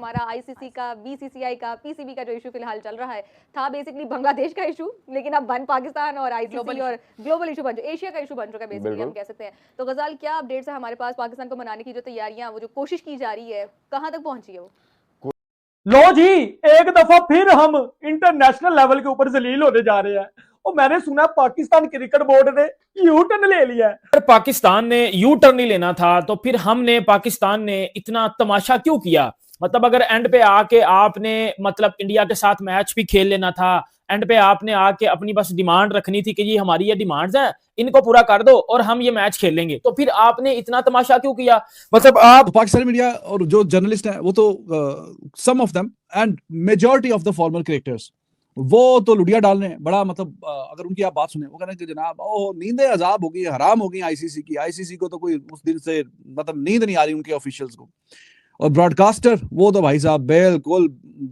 हमारा आईसीसी का, बीसीसीआई का, पीसीबी का जो इशू फिलहाल चल रहा है था बेसिकली बांग्लादेश का इशू, लेकिन अब बन पाकिस्तान और आईसीसी और ग्लोबल इशू बन चुका, एशिया का इशू बन चुका है बेसिकली, हम कह सकते हैं। तो गजाल, क्या अपडेट्स है हमारे पास? पाकिस्तान को मनाने की जो तैयारियां, वो जो कोशिश की जा रही है, कहां तक पहुंची है वो? लो जी, एक दफा फिर हम इंटरनेशनल लेवल के ऊपर जलील होने जा रहे हैं। और मैंने सुना पाकिस्तान क्रिकेट बोर्ड ने यू टर्न ले लिया है। अगर पाकिस्तान ने यू टर्न नहीं लेना था तो फिर पाकिस्तान ने इतना तमाशा क्यों किया? मतलब अगर एंड पे आके आपने मतलब इंडिया के साथ मैच भी खेल लेना था, एंड पे आपने आके अपनी बस डिमांड रखनी थी कि जी हमारी ये डिमांड्स हैं, इनको पूरा कर दो और हम ये मैच खेल लेंगे, तो फिर आपने इतना तमाशा क्यों किया? मतलब आप पाकिस्तानी मीडिया और जो जर्नलिस्ट हैं वो तो some of them and majority of the former cricketers वो तो लुडिया डाल रहे हैं बड़ा। मतलब अगर उनकी आप बात सुने, वो कह रहे हैं कि जनाब ओ नींदें अजाब होगी, हराम होगी आईसीसी की। आईसीसी को तो कोई उस दिन से मतलब नींद नहीं आ रही उनके ऑफिशियल्स को। और ब्रॉडकास्टर वो तो भाई साहब बिल्कुल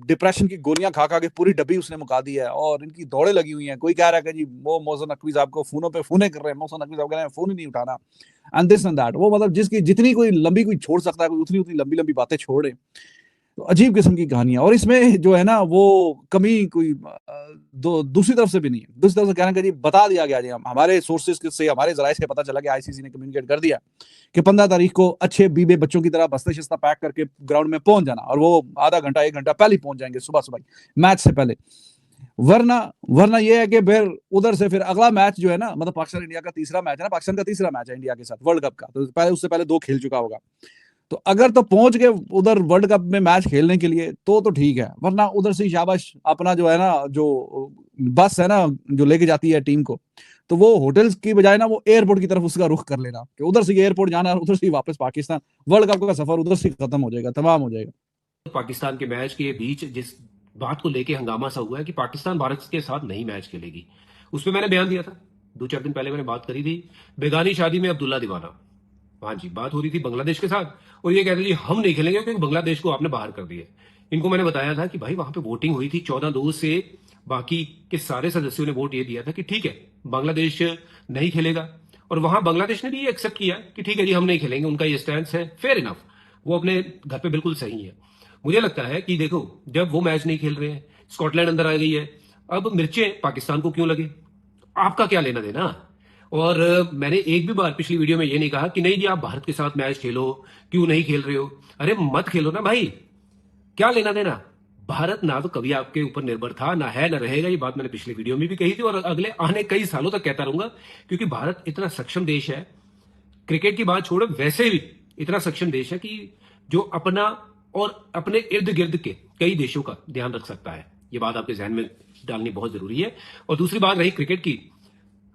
डिप्रेशन की गोलियां खा खा के पूरी डब्बी उसने मुका दी है और इनकी दौड़े लगी हुई हैं। कोई कह रहा है कि जी वो मोहसिन नकवी साहब को फोनों पे फोने कर रहे हैं, मोहसिन नकवी साहब कह रहे हैं फोन ही नहीं उठाना, एंड दिस एंड दैट। वो मतलब जिसकी जितनी कोई लंबी कोई छोड़ सकता है, कोई उतनी उतनी लंबी लंबी बातें छोड़े। तो अजीब किस्म की कहानियां। और इसमें जो है ना वो कमी कोई दूसरी तरफ से भी नहीं है। दूसरी तरफ से कहना कि जी बता दिया गया, जी हमारे सोर्सेज से, हमारे जराये से पता चला कि आईसीसी ने कम्युनिकेट कर दिया कि 15 तारीख को अच्छे बीबे बच्चों की तरह बस्ते शस्ता पैक करके ग्राउंड में पहुंच जाना, और वो आधा घंटा 1 घंटा पहले पहुंच जाएंगे सुबह सुबह मैच से पहले। वरना ये है कि फिर उधर से फिर अगला मैच जो है ना, मतलब पाकिस्तान इंडिया का तीसरा मैच है ना, पाकिस्तान का तीसरा मैच है इंडिया के साथ वर्ल्ड कप का, तो पहले उससे पहले 2 खेल चुका होगा। तो अगर तो पहुंच गए उधर वर्ल्ड कप में मैच खेलने के लिए तो ठीक है, वरना उधर से शाबाश अपना जो है ना, जो बस है ना जो लेके जाती है टीम को, तो वो होटल्स की बजाय ना वो एयरपोर्ट की तरफ उसका रुख कर लेना कि उधर से एयरपोर्ट जाना और उधर से वापस पाकिस्तान। वर्ल्ड कप का सफर उधर से खत्म हो जाएगा, तमाम हो जाएगा। पाकिस्तान के मैच के बीच जिस बात को लेके हंगामा सा हुआ है कि पाकिस्तान भारत के साथ नहीं मैच खेलेगी, उस पर मैंने बयान दिया था 2-4 दिन पहले। मैंने बात करी थी बेगानी शादी में अब्दुल्ला दीवाना। हाँ जी, बात हो रही थी बांग्लादेश के साथ, और ये कह रहे थे हम नहीं खेलेंगे क्योंकि बांग्लादेश को आपने बाहर कर दिया। इनको मैंने बताया था कि भाई वहां पे वोटिंग हुई थी 14-2 से, बाकी के सारे सदस्यों ने वोट ये दिया था कि ठीक है बांग्लादेश नहीं खेलेगा, और वहां बांग्लादेश ने भी ये एक्सेप्ट किया कि ठीक है जी हम नहीं खेलेंगे, उनका ये स्टैंड है, फेयर इनफ, वो अपने घर पे बिल्कुल सही है। मुझे लगता है कि देखो जब वो मैच नहीं खेल रहे हैं, स्कॉटलैंड अंदर आ गई है, अब मिर्चें पाकिस्तान को क्यों लगे, आपका क्या लेना देना। और मैंने एक भी बार पिछली वीडियो में ये नहीं कहा कि नहीं जी आप भारत के साथ मैच खेलो, क्यों नहीं खेल रहे हो, अरे मत खेलो ना भाई, क्या लेना देना। भारत ना तो कभी आपके ऊपर निर्भर था, ना है, ना रहेगा। ये बात मैंने पिछली वीडियो में भी कही थी और अगले आने कई सालों तक कहता रहूंगा, क्योंकि भारत इतना सक्षम देश है, क्रिकेट की बात छोड़ो वैसे भी इतना सक्षम देश है कि जो अपना और अपने इर्द गिर्द के कई देशों का ध्यान रख सकता है। ये बात आपके जहन में डालनी बहुत जरूरी है। और दूसरी बात रही क्रिकेट की,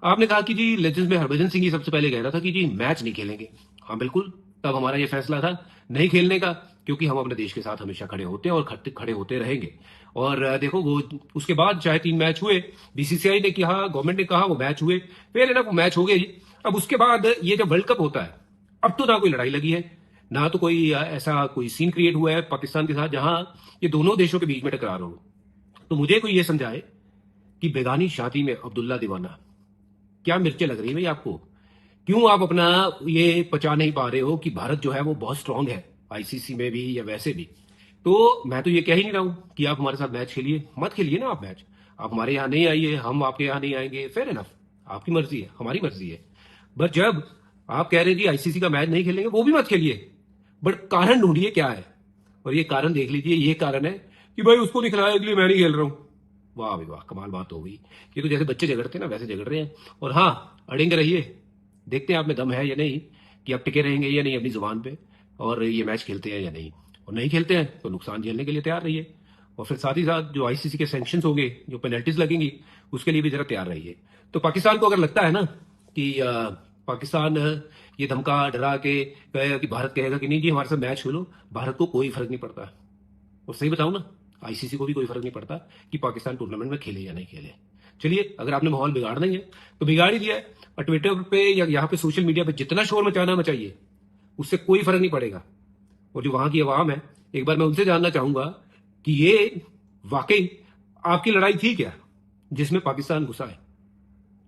आपने कहा कि जी लेजेंड्स में हरभजन सिंह ही सबसे पहले कह रहा था कि जी मैच नहीं खेलेंगे। हाँ बिल्कुल, तब हमारा ये फैसला था नहीं खेलने का, क्योंकि हम अपने देश के साथ हमेशा खड़े होते हैं और खड़े होते रहेंगे। और देखो वो उसके बाद चाहे 3 मैच हुए, बीसीसीआई ने कहा, गवर्नमेंट ने कहा, वो मैच हुए, फिर ना वो मैच हो गए जी। अब उसके बाद ये जब वर्ल्ड कप होता है, अब तो ना कोई लड़ाई लगी है, ना तो कोई ऐसा कोई सीन क्रिएट हुआ है पाकिस्तान के साथ जहां ये दोनों देशों के बीच में टकरार हो। तो मुझे कोई ये समझाए कि बेगानी शादी में अब्दुल्ला दीवाना, क्या मिर्चें लग रही है भाई आपको? क्यों आप अपना ये पचा नहीं पा रहे हो कि भारत जो है वो बहुत स्ट्रांग है आईसीसी में भी या वैसे भी? तो मैं तो ये कह ही नहीं रहा हूं कि आप हमारे साथ मैच खेलिए, मत खेलिए ना आप मैच, आप हमारे यहां नहीं आइए, हम आपके यहां नहीं आएंगे, फेयर इनफ, आपकी मर्जी है, हमारी मर्जी है। बट जब आप कह रहे हैं कि आईसीसी का मैच नहीं खेलेंगे, वो भी मत खेलिए, बट कारण ढूंढिए क्या है। और ये कारण देख लीजिए, ये कारण है कि भाई उसको नहीं खिलाया इसलिए मैं नहीं खेल रहा हूं। वाह भाई वाह, कमाल बात हो गई। ये तो जैसे बच्चे झगड़ते हैं ना वैसे झगड़ रहे हैं। और हाँ, अड़ेंगे रहिए, देखते हैं आप में दम है या नहीं, कि आप टिके रहेंगे या नहीं अपनी जुबान पे, और ये मैच खेलते हैं या नहीं। और नहीं खेलते हैं तो नुकसान झेलने के लिए तैयार रहिए, और फिर साथ ही साथ जो आईसीसी के सैंक्शंस होंगे, जो पेनल्टीज लगेंगी, उसके लिए भी जरा तैयार रहिए। तो पाकिस्तान को अगर लगता है ना कि पाकिस्तान ये धमका डरा के कहेगा कि भारत कहेगा कि नहीं जी हमारे साथ मैच खेलो, भारत को कोई फर्क नहीं पड़ता। और सही बताऊं ना, आईसीसी को भी कोई फर्क नहीं पड़ता कि पाकिस्तान टूर्नामेंट में खेले या नहीं खेले। चलिए, अगर आपने माहौल बिगाड़ना ही है तो बिगाड़ ही दिया है, और ट्विटर पे या यहाँ पे सोशल मीडिया पे जितना शोर मचाना मचाइए, उससे कोई फर्क नहीं पड़ेगा। और जो वहां की आवाम है, एक बार मैं उनसे जानना चाहूंगा कि ये वाकई आपकी लड़ाई थी क्या जिसमें पाकिस्तान घुसा है?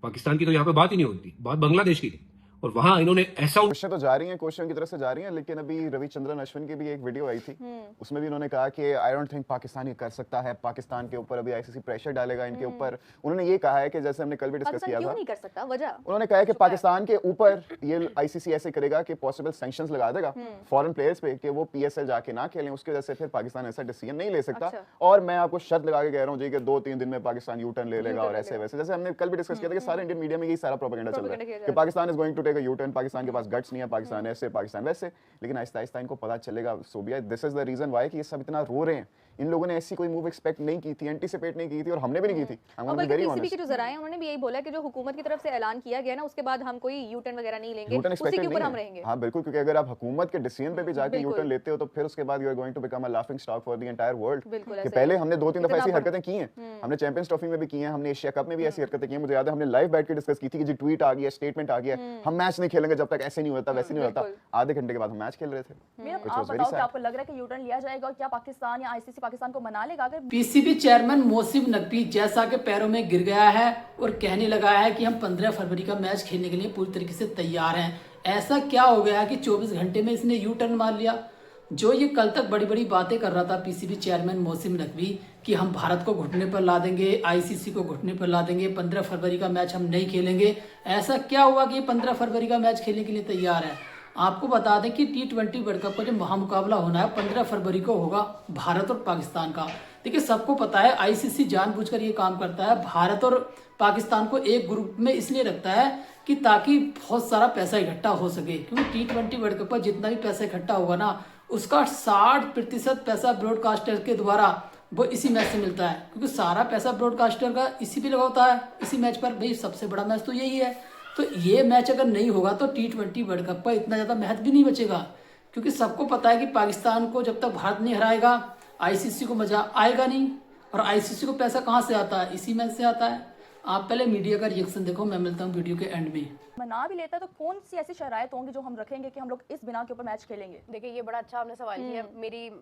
पाकिस्तान की तो यहाँ पे बात ही नहीं होती, बात बांग्लादेश की थी, और वहां इन्होंने ऐसा कोशिशें तो जा रही हैं, कोशिशों की तरफ से जा रही हैं, लेकिन अभी रविचंद्रन अश्विन की भी एक वीडियो आई थी, उसमें भी उन्होंने कहा कि आई डोंट थिंक पाकिस्तान ये कर सकता है, पाकिस्तान के ऊपर अभी आईसीसी प्रेशर डालेगा इनके ऊपर। उन्होंने ये कहा है कि जैसे हमने कल भी डिस्कस किया क्यों था, नहीं कर सकता, वजह उन्होंने कहा है कि पाकिस्तान के ऊपर ये आईसीसी ऐसे करेगा कि पॉसिबल सैंक्शंस लगा देगा फॉरेन प्लेयर्स पे कि वो पीएसएल जाके ना खेलें, उसकी वजह से फिर पाकिस्तान ऐसा डिसीजन नहीं ले सकता। और मैं आपको शर्त लगा के कह रहा हूँ जी कि 2-3 दिन में पाकिस्तान यू टर्न ले लेगा और ऐसे वैसे, जैसे हमने कल भी डिस्कस किया था कि सारे इंडियन मीडिया में यही सारा प्रोपेगेंडा चल रहा है कि Pakistan is going to take a U turn, Pakistan के पास गट्स नहीं है, पाकिस्तान ऐसे पाकिस्तान वैसे। लेकिन आहिस्ता आहिस्ता इनको पता चलेगा Sobia, this is the reason why कि ये सब इतना रो रहे हैं। इन लोगों ने ऐसी कोई मूव एक्सपेक्ट नहीं की थी, एंटीसिपेट नहीं की थी, और हमने भी नहीं की थी। और बल्कि पीसीबी के जो जराए हैं उन्होंने भी यही बोला कि जो हुकूमत की तरफ से ऐलान किया गया ना, उसके बाद हम कोई यू टर्न वगैरह नहीं लेंगे, उसी के ऊपर हम रहेंगे। हाँ बिल्कुल, क्योंकि अगर आप हुकूमत के डिसीजन पे भी जाके यू टर्न लेते हो तो फिर उसके बाद you are going to become a laughing stock for the entire world. कि पहले हमने 2-3 दफा ऐसी हरकतें की हैं, हमने चैंपियंस ट्रॉफी में भी की हैं, हमने एशिया कप में भी ऐसी हरकतें की हैं। मुझे याद है हमने लाइव बैठ के डिस्कस की थी कि जी ट्वीट आ गया, स्टेटमेंट आ गया, हम मैच नहीं खेलेंगे जब तक ऐसे नहीं होता वैसे नहीं होता। आधे घंटे के बाद हम मैच खेल रहे थे। आप बताओ कि आपको लग रहा है कि यू टर्न लिया जाएगा, और क्या पाकिस्तान या आईसीसी पाकिस्तान को मना लेगा? अगर पीसीबी चेयरमैन मोहसिन नकवी जैसा के पैरों में गिर गया है और कहने लगा है कि हम 15 फरवरी का मैच खेलने के लिए पूरी तरीके से तैयार हैं। ऐसा क्या हो गया है कि 24 घंटे में इसने यू टर्न मार लिया? जो ये कल तक बड़ी बड़ी बातें कर रहा था पीसीबी चेयरमैन मोहसिन नकवी कि हम भारत को घुटने पर ला देंगे, आईसीसी को घुटने पर ला देंगे, 15 फरवरी का मैच हम नहीं खेलेंगे, ऐसा क्या हुआ कि 15 फरवरी का मैच खेलने के लिए तैयार है? आपको बता दें कि T20 वर्ल्ड कप का जो महामुकाबला होना है 15 फरवरी को होगा भारत और पाकिस्तान का। देखिए सबको पता है आईसीसी जानबूझकर ये काम करता है, भारत और पाकिस्तान को एक ग्रुप में इसलिए रखता है कि ताकि बहुत सारा पैसा इकट्ठा हो सके, क्योंकि T20 वर्ल्ड कप पर जितना भी पैसा इकट्ठा होगा ना उसका 60% पैसा ब्रॉडकास्टर के द्वारा वो इसी मैच से मिलता है, क्योंकि सारा पैसा ब्रॉडकास्टर का इसी पे लगा होता है, इसी मैच पर। भाई सबसे बड़ा मैच तो यही है। तो ये मैच अगर नहीं होगा तो T20 वर्ल्ड कप पर इतना ज़्यादा महत्व भी नहीं बचेगा, क्योंकि सबको पता है कि पाकिस्तान को जब तक भारत नहीं हराएगा आईसीसी को मजा आएगा नहीं। और आईसीसी को पैसा कहाँ से आता है? इसी मैच से आता है। आप पहले मीडिया का रिएक्शन देखो, मैं मिलता हूँ वीडियो के एंड में। मना भी लेता है तो कौन सी ऐसी शराइत होंगी जो हम रखेंगे कि हम लोग इस बिना के ऊपर मैच खेलेंगे? देखिए ये बड़ा अच्छा आपने सवाल किया।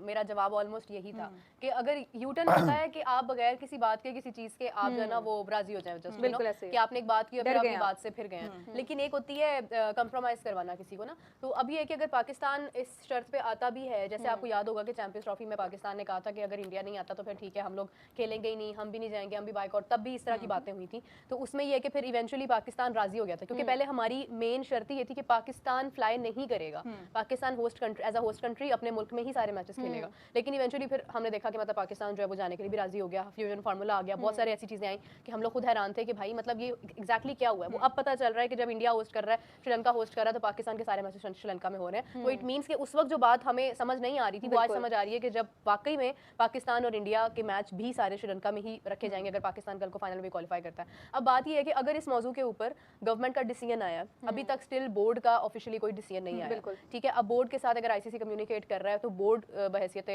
मेरा जवाब ऑलमोस्ट यही था कि अगर यूटर्न होता है कि आप बगैर किसी बात के किसी चीज के आप जो है ना वो राजी हो जाए, जस्ट बिल्कुल ऐसे कि आपने एक बात की और फिर अपनी बात से फिर गए हैं। लेकिन एक होती है कंप्रोमाइज करवाना किसी को ना, तो अभी है कि अगर पाकिस्तान इस शर्त पे आता भी है, जैसे आपको याद होगा कि चैंपियंस ट्रॉफी में पाकिस्तान ने कहा था कि अगर इंडिया नहीं आता तो फिर ठीक है हम लोग खेलेंगे ही नहीं, हम भी नहीं जाएंगे, हम भी बाइकआउट, तब भी इस तरह की बातें हुई थी। तो उसमें ये है कि फिर इवेंचुअली पाकिस्तान राजी हो गया था, क्योंकि पहले हमारी मेन शर्त ये थी कि पाकिस्तान फ्लाई नहीं करेगा, Pakistan host country as a host country अपने मुल्क में ही सारे मैचेस खेलेगा। लेकिन इवेंचुअली फिर हमने देखा कि मतलब पाकिस्तान जो है वो जाने के लिए भी राजी हो गया, फ्यूजन फार्मूला आ गया, बहुत सारी ऐसी चीजें आई कि हम लोग खुद हैरान थे कि भाई मतलब ये एग्जैक्टली क्या हुआ है। वो अब पता चल रहा है कि जब इंडिया होस्ट कर रहा है, श्रीलंका होस्ट कर रहा है, तो पाकिस्तान के सारे मैचेस श्रीलंका में हो रहे हैं। तो इट मीन्स कि उस वक्त जो बात हमें समझ नहीं आ रही थी वो आज समझ आ रही है कि जब वाकई में पाकिस्तान और इंडिया के मैच भी सारे श्रीलंका में ही रखे जाएंगे अगर पाकिस्तान कल को फाइनल में क्वालिफाई करता है। अब बात ये है कि अगर इस मौजू के ऊपर गवर्नमेंट का डिसीजन आया, अभी तक स्टिल बोर्ड का ऑफिशियली कोई डिसीजन नहीं आया, ठीक है। अब बोर्ड के साथ अगर आईसीसी कम्युनिकेट कर रहा है तो बोर्ड बहैसियत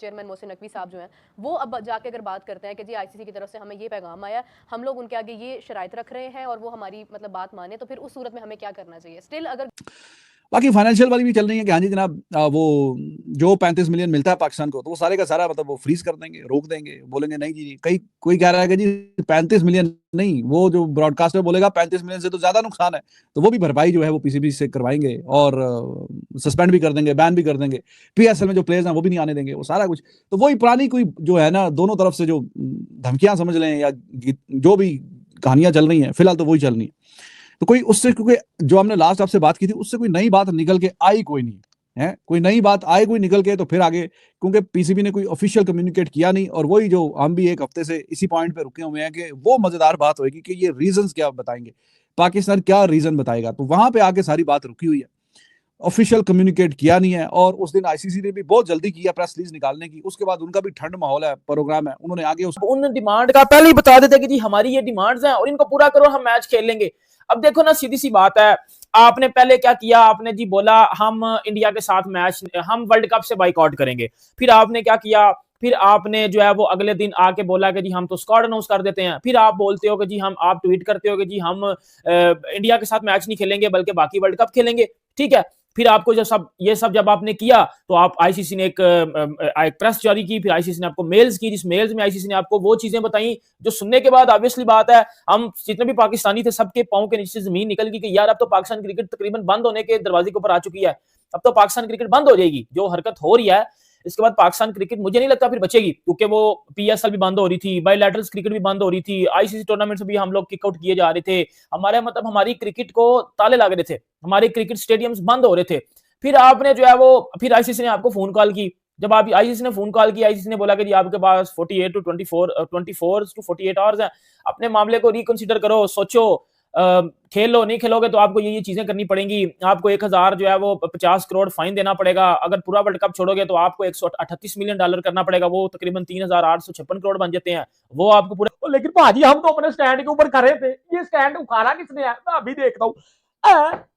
चेयरमैन मोहसिन नकवी साहब जो हैं वो अब जाके अगर बात करते हैं कि जी आईसीसी की तरफ से हमें ये पैगाम आया, हम लोग उनके आगे ये शराइत रख रहे हैं और वो हमारी मतलब बात माने, तो फिर उस सूरत में हमें क्या करना चाहिए? स्टिल अगर बाकी फाइनेंशियल वाली भी चल रही है कि हाँ जी जनाब वो जो 35 मिलियन मिलता है पाकिस्तान को तो वो सारे का सारा मतलब वो फ्रीज कर देंगे, रोक देंगे, बोलेंगे नहीं जी कई कोई कह रहा है कि जी 35 मिलियन नहीं, वो जो ब्रॉडकास्टर बोलेगा 35 मिलियन से तो ज्यादा नुकसान है, तो वो भी भरपाई जो है वो पीसीबी से करवाएंगे और सस्पेंड भी कर देंगे, बैन भी कर देंगे, पीएसएल में जो प्लेयर्स हैं वो भी नहीं आने देंगे, वो सारा कुछ। तो वही पुरानी कोई जो है ना दोनों तरफ से जो धमकियां समझ लें या जो भी कहानियां चल रही हैं फिलहाल तो वही चल रही है। तो कोई उससे, क्योंकि जो हमने लास्ट आपसे बात की थी उससे कोई नई बात निकल के आई कोई नहीं है, कोई नई बात आए कोई निकल के तो फिर आगे, क्योंकि पीसीबी ने कोई ऑफिशियल कम्युनिकेट किया नहीं, और वही जो हम भी एक हफ्ते से इसी पॉइंट पे रुके हुए हैं कि वो मजेदार बात होगी कि ये रीजंस क्या बताएंगे, पाकिस्तान क्या रीजन बताएगा, तो वहां पे आके सारी बात रुकी हुई है, ऑफिशियल कम्युनिकेट किया नहीं है। और उस दिन आईसीसी ने भी बहुत जल्दी किया प्रेस रिलीज निकालने की, उसके बाद उनका भी ठंड माहौल है, प्रोग्राम है, उन्होंने आगे उन डिमांड का पहले ही बता देते कि जी हमारी ये डिमांड्स हैं और इनको पूरा करो, हम मैच खेल लेंगे। अब देखो ना सीधी सी बात है, आपने पहले क्या किया, आपने जी बोला हम इंडिया के साथ मैच, हम वर्ल्ड कप से बाइकआउट करेंगे, फिर आपने क्या किया, फिर आपने जो है वो अगले दिन आके बोला कि जी हम तो स्क्वाड अनाउंस कर देते हैं, फिर आप बोलते हो कि जी आप ट्वीट करते हो कि जी हम इंडिया के साथ मैच नहीं खेलेंगे बल्कि बाकी वर्ल्ड कप खेलेंगे, ठीक है। फिर आपको ये सब जब आपने किया तो आप आईसीसी ने एक प्रेस जारी की, फिर आईसीसी ने आपको मेल्स की, जिस मेल्स में आईसीसी ने आपको वो चीजें बताई जो सुनने के बाद ऑब्वियसली बात है हम जितने भी पाकिस्तानी थे सबके पांव के नीचे जमीन निकल गई कि यार अब तो पाकिस्तान क्रिकेट तकरीबन बंद होने के दरवाजे के ऊपर आ चुकी है, अब तो पाकिस्तान क्रिकेट बंद हो जाएगी। जो हरकत हो रही है इसके बाद पाकिस्तान क्रिकेट मुझे नहीं लगता फिर बचेगी, क्योंकि वो पीएसएल भी बंद हो रही थी, बायलैटरल्स क्रिकेट भी बंद हो रही थी, आईसीसी टूर्नामेंट से भी हम लोग किक आउट किए जा रहे थे, हमारी क्रिकेट को ताले लग रहे थे, हमारे क्रिकेट स्टेडियम्स बंद हो रहे थे। फिर आपने जो है वो फिर आईसीसी ने आपको फोन कॉल की, जब आप आईसीसी ने फोन कॉल की, आईसीसी ने बोला कि जी आपके पास 48 to 48 आवर्स हैं, अपने मामले को रिकंसीडर करो, सोचो, खेल लो, नहीं खेलोगे तो आपको ये चीजें करनी पड़ेंगी, आपको 1000 जो है वो 50 करोड़ फाइन देना पड़ेगा, अगर पूरा वर्ल्ड कप छोड़ोगे तो आपको $138 मिलियन करना पड़ेगा, वो तकरीबन 3856 करोड़ बन जाते हैं, वो आपको पूरा। लेकिन भाजी हम तो अपने स्टैंड के ऊपर खड़े थे, ये स्टैंड उखाड़ा किसने है मैं अभी देखता हूँ,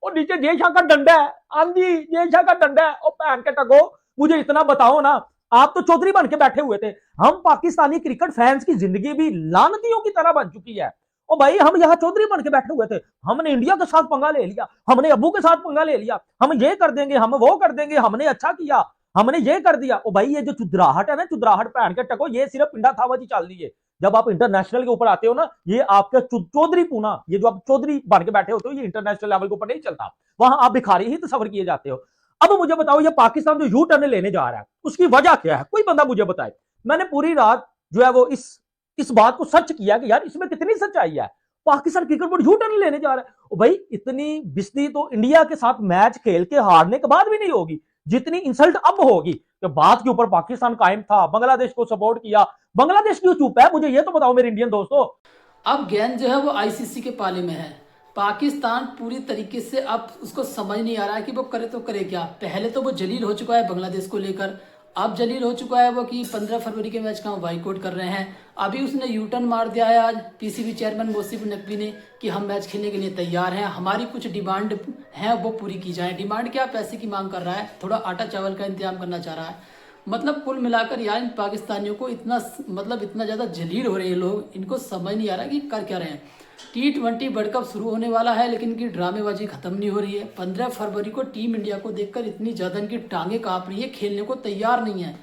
और नीचे जय शाह का डंडा है, आंधी जय शाह का डंडा है, और पहन के टको मुझे इतना बताओ ना, आप तो चौधरी बन के बैठे हुए थे, हम पाकिस्तानी क्रिकेट फैंस की जिंदगी भी लानतियों की तरह बन चुकी है। और भाई हम यहाँ चौधरी बन के बैठे हुए थे, हमने इंडिया के साथ पंगा ले लिया, हमने अबू के साथ पंगा ले लिया, हम ये कर देंगे, हम वो कर देंगे, हमने अच्छा किया, हमने ये कर दिया। ओ भाई ये जो चुदराहट है ना, चुदराहट पहन के टको, ये सिर्फ पिंडा थावाजी चल रही है। जब आप इंटरनेशनल के ऊपर आते हो ना, ये आपका चौधरी पूना, ये जो आप चौधरी बन के बैठे होते हो, ये इंटरनेशनल लेवल के ऊपर नहीं चलता, वहां आप भिखारी ही तस्वर किए जाते हो। अब मुझे बताओ, ये पाकिस्तान जो यू टर्न लेने जा रहा है उसकी वजह क्या है, कोई बंदा मुझे बताए। मैंने पूरी रात जो है वो इस बात को सर्च किया कि यार इसमें कितनी सच्चाई है, Pakistan cricket board U turn लेने जा रहा है। भाई इतनी बिस्ती तो इंडिया के साथ मैच खेल के हारने के बाद भी नहीं होगी जितनी इंसल्ट अब होगी। कि बात के ऊपर पाकिस्तान कायम था, बांग्लादेश को सपोर्ट किया, बांग्लादेश क्यों चुप है, मुझे ये तो बताओ मेरे इंडियन दोस्तों। अब गेंद जो है वो आईसीसी के पाले में है, पाकिस्तान पूरी तरीके से अब उसको समझ नहीं आ रहा है कि वो करे तो करे क्या। पहले तो वो जलील हो चुका है बांग्लादेश को लेकर, अब जलील हो चुका है वो कि 15 फरवरी के मैच का बाइकआउट कर रहे हैं। अभी उसने यूटर्न मार दिया है आज पीसीबी चेयरमैन मोसिफ नकवी ने कि हम मैच खेलने के लिए तैयार हैं, हमारी कुछ डिमांड है वो पूरी की जाए। डिमांड क्या, पैसे की मांग कर रहा है, थोड़ा आटा चावल का इंतजाम करना चाह रहा है। मतलब कुल मिलाकर यार इन पाकिस्तानियों को इतना ज़्यादा जलील हो रहे हैं लोग, इनको समझ नहीं आ रहा कि कर क्या रहे हैं। T20 वर्ल्ड कप शुरू होने वाला है लेकिन इनकी ड्रामेबाजी खत्म नहीं हो रही है। 15 फरवरी को टीम इंडिया को देखकर इतनी ज़्यादा इनकी टांगें कांप रही है, खेलने को तैयार नहीं है।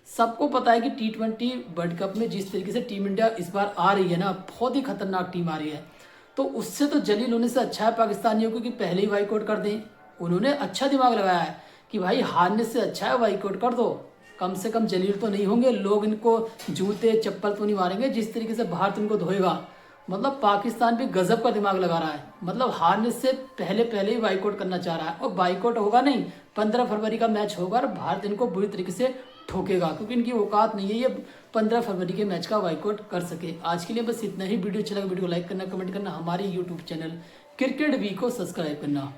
सबको पता है कि T20 वर्ल्ड कप में जिस तरीके से टीम इंडिया इस बार आ रही है ना, बहुत ही खतरनाक टीम आ रही है। तो उससे तो जलील होने से अच्छा है पाकिस्तानियों को कि पहले ही बाइकआउट कर दें। उन्होंने अच्छा दिमाग लगाया है कि भाई हारने से अच्छा है बाइकआउट कर दो, कम से कम जलील तो नहीं होंगे लोग, इनको जूते चप्पल तो नहीं मारेंगे जिस तरीके से भारत इनको धोएगा। मतलब पाकिस्तान भी गजब का दिमाग लगा रहा है, मतलब हारने से पहले ही बाइकआउट करना चाह रहा है। और बाइकआउट होगा नहीं, 15 फरवरी का मैच होगा और भारत इनको बुरी तरीके से ठोकेगा, क्योंकि इनकी औकात नहीं है ये 15 फरवरी के मैच का बाइकआउट कर सके। आज के लिए बस इतना ही। वीडियो अच्छा लगा वीडियो को लाइक करना, कमेंट करना, हमारे यूट्यूब चैनल क्रिकेट वी को सब्सक्राइब करना।